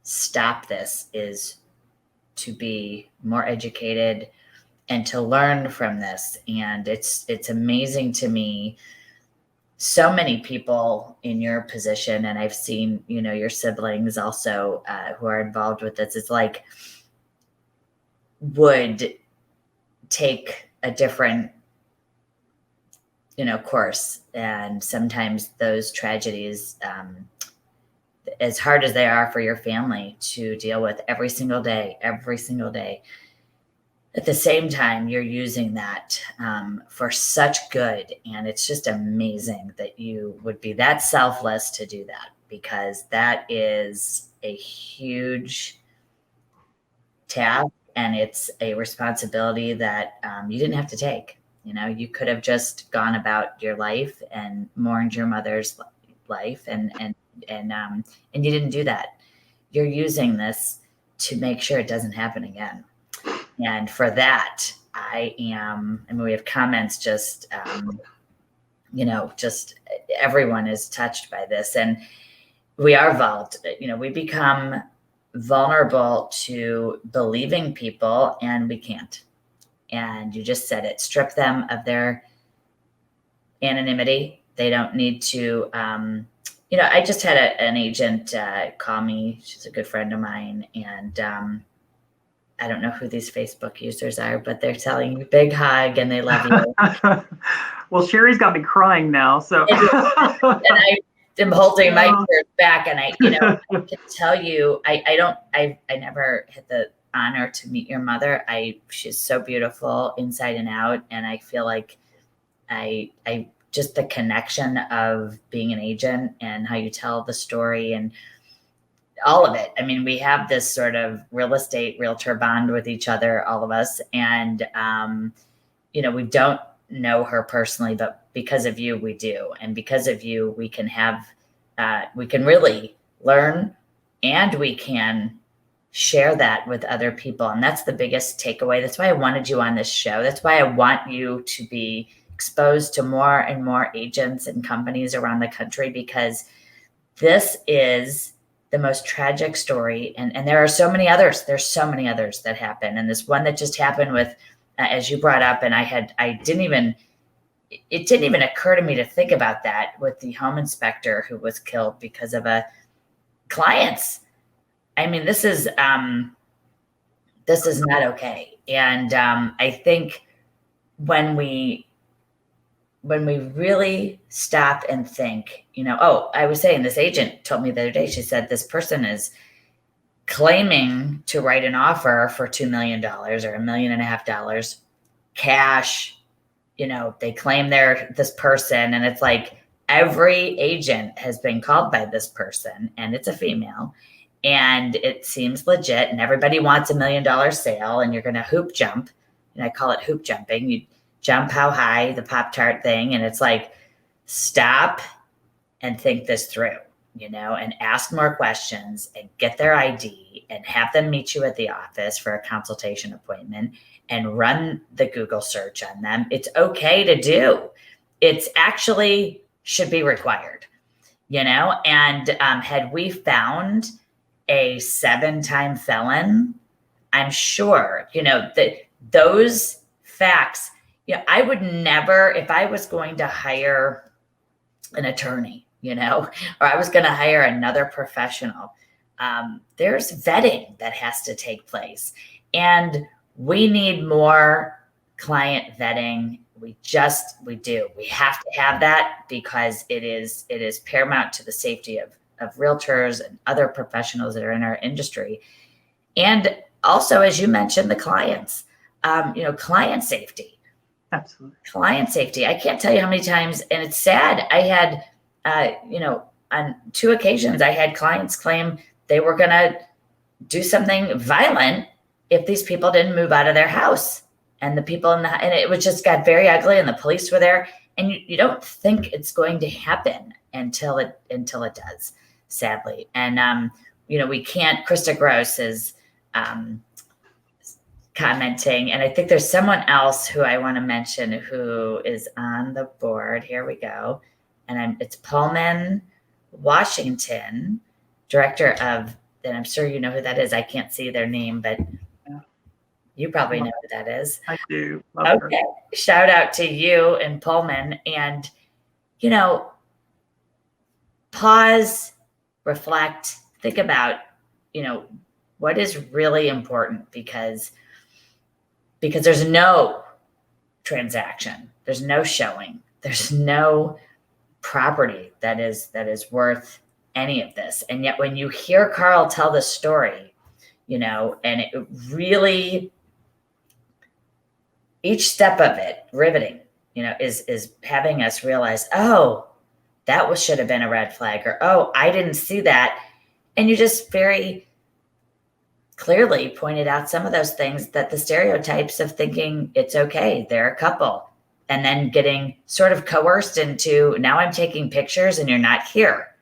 stop this is to be more educated and to learn from this. And it's amazing to me, so many people in your position, and I've seen, your siblings also who are involved with this, it's like would take a different, course. And sometimes those tragedies, as hard as they are for your family to deal with every single day, at the same time, you're using that for such good. And it's just amazing that you would be that selfless to do that, because that is a huge task and it's a responsibility that you didn't have to take. You could have just gone about your life and mourned your mother's life, and you didn't do that. You're using this to make sure it doesn't happen again. And for that, we have comments, just everyone is touched by this. And we are we become vulnerable to believing people, and we can't. And you just said it, strip them of their anonymity. They don't need to, I just had an agent call me. She's a good friend of mine. And I don't know who these Facebook users are, but they're telling you big hug and they love you. Well, Sherri's got me crying now. So and I am holding my tears back, and I can tell you, I never had the honor to meet your mother. She's so beautiful inside and out, and I feel like I just the connection of being an agent and how you tell the story and all of it. I mean, we have this sort of real estate realtor bond with each other, all of us. And, we don't know her personally, but because of you, we do. And because of you, we can really learn, and we can share that with other people. And that's the biggest takeaway. That's why I wanted you on this show. That's why I want you to be exposed to more and more agents and companies around the country, because this is the most tragic story. And there are so many others. There's so many others that happen. And this one that just happened with, as you brought up, and it didn't even occur to me to think about that, with the home inspector who was killed because of a client's. I mean, this is not okay. And I think when we really stop and think, I was saying, this agent told me the other day, she said this person is claiming to write an offer for $2 million or $1.5 million cash. They claim they're this person, and it's like every agent has been called by this person, and it's a female, and it seems legit, and everybody wants $1 million sale, and you're going to hoop jump. And I call it hoop jumping. You jump how high, the Pop-Tart thing. And it's like, stop and think this through, and ask more questions and get their ID and have them meet you at the office for a consultation appointment and run the Google search on them. It's okay to do. It's actually should be required, and had we found a 7-time felon, I'm sure, that those facts, I would never, if I was going to hire an attorney, or I was going to hire another professional, there's vetting that has to take place. And we need more client vetting. We do. We have to have that, because it is paramount to the safety of realtors and other professionals that are in our industry. And also, as you mentioned, the clients, client safety. Absolutely. Client safety. I can't tell you how many times, and it's sad. I had, on 2 occasions, I had clients claim they were going to do something violent if these people didn't move out of their house. And the people and it was just got very ugly, and the police were there. And you don't think it's going to happen until it does, sadly. And, we can't, Krista Gross is commenting, and I think there's someone else who I want to mention who is on the board. Here we go. And it's Pullman Washington, director of, and I'm sure you know who that is. I can't see their name, but you probably know who that is. I do. Love okay. Her. Shout out to you and Pullman. And, pause, reflect, think about, what is really important, because there's no transaction, there's no showing, there's no property that is worth any of this. And yet when you hear Carl tell the story, and it really, each step of it, riveting, is having us realize, oh, that should have been a red flag, or, oh, I didn't see that. And you just very clearly pointed out some of those things, that the stereotypes of thinking it's okay, they're a couple, and then getting sort of coerced into, now I'm taking pictures and you're not here.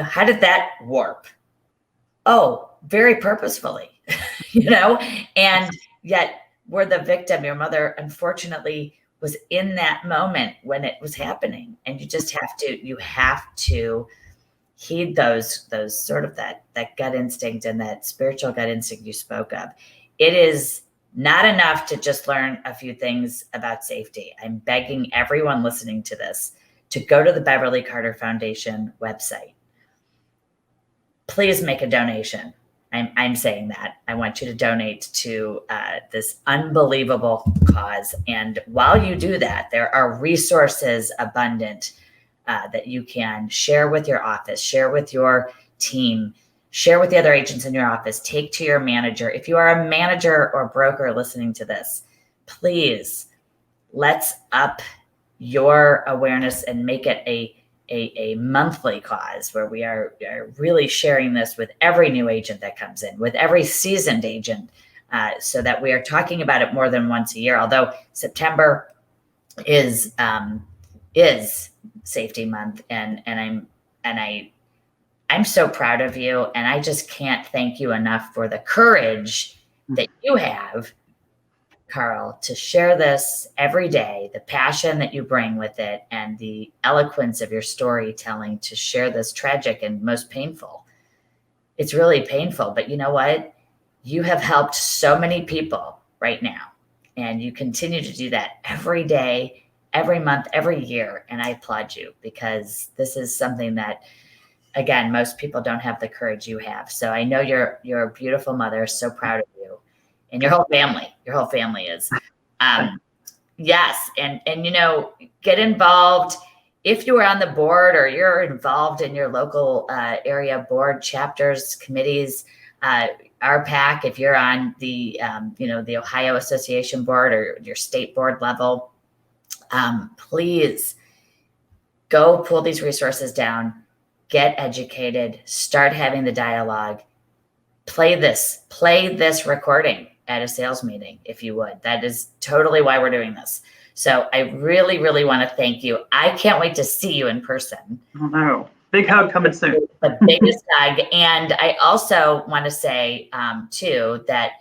How did that warp? Oh, very purposefully, and yet we're the victim. Your mother, unfortunately, was in that moment when it was happening. And you have to heed those sort of that gut instinct and that spiritual gut instinct you spoke of. It is not enough to just learn a few things about safety. I'm begging everyone listening to this to go to the Beverly Carter Foundation website. Please make a donation. I'm saying that. I want you to donate to this unbelievable cause. And while you do that, there are resources abundant that you can share with your office, share with your team, share with the other agents in your office, take to your manager. If you are a manager or broker listening to this, please, let's up your awareness and make it a monthly cause where we are really sharing this with every new agent that comes in, with every seasoned agent, so that we are talking about it more than once a year. Although September is safety month, and I'm so proud of you, and I just can't thank you enough for the courage that you have, Carl, to share this every day, the passion that you bring with it, and the eloquence of your storytelling to share this tragic and most painful. It's really painful, but you know what? You have helped so many people right now, and you continue to do that every day, every month, every year. And I applaud you, because this is something that, again, most people don't have the courage you have. So I know you're a beautiful mother, so proud of you, and your whole family is. Yes. And, you know, get involved. If you are on the board or you're involved in your local area board, chapters, committees, RPAC, if you're on the, the Ohio Association board or your state board level, please go pull these resources down, get educated, start having the dialogue, play this recording at a sales meeting, if you would. That is totally why we're doing this. So I really, really want to thank you. I can't wait to see you in person. Oh, no. Big hug coming soon. The biggest hug. And I also want to say, too, that,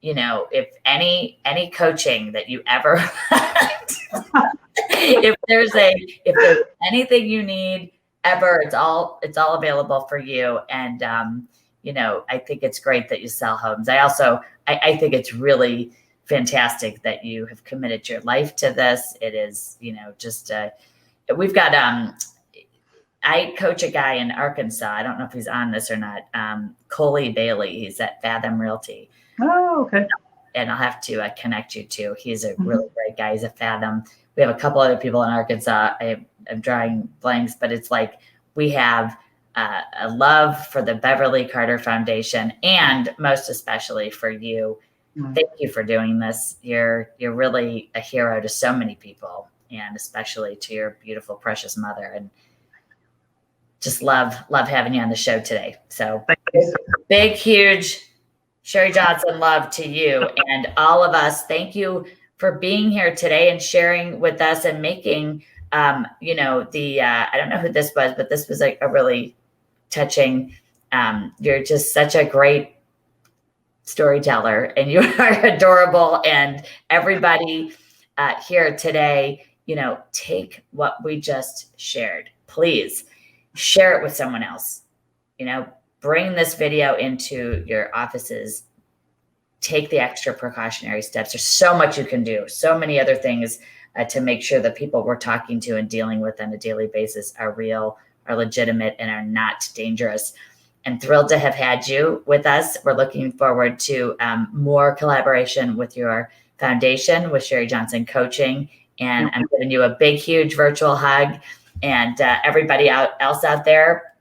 you know, if any coaching that you ever, if there's anything you need ever, it's all available for you. And, you know, I think it's great that you sell homes. I think it's really fantastic that you have committed your life to this. It is, you know, just, we've got, I coach a guy in Arkansas. I don't know if he's on this or not. Coley Bailey. He's at Fathom Realty. Oh, okay. And I'll have to connect you to. He's a really great guy. He's a Fathom. We have a couple other people in Arkansas. I'm drawing blanks, but it's like we have a love for the Beverly Carter Foundation, and most especially for you. Thank you for doing this. You're really a hero to so many people, and especially to your beautiful, precious mother. And just love having you on the show today. So big, huge Sherri Johnson love to you and all of us. Thank you for being here today and sharing with us and making, I don't know who this was, but this was a really touching. You're just such a great storyteller, and you are adorable. And everybody here today, you know, take what we just shared. Please share it with someone else. You know, bring this video into your offices. Take the extra precautionary steps. There's so much you can do. So many other things to make sure the people we're talking to and dealing with on a daily basis are real, are legitimate, and are not dangerous. And thrilled to have had you with us. We're looking forward to more collaboration with your foundation, with Sherri Johnson Coaching. And I'm giving you a big, huge virtual hug. And everybody else out there,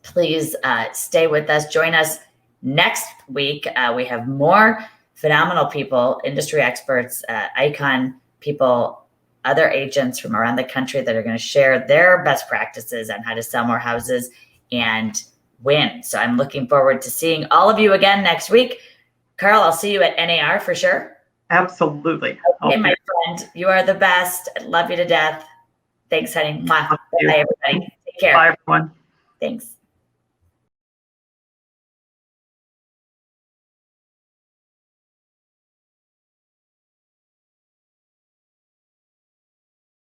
please stay with us. Join us next week. We have more phenomenal people, industry experts, icon people, other agents from around the country that are going to share their best practices on how to sell more houses and win. So I'm looking forward to seeing all of you again next week. Carl, I'll see you at NAR for sure. Absolutely. Okay, my friend, you are the best. I love you to death. Thanks, honey. Bye, everybody. Take care. Bye, everyone. Thanks.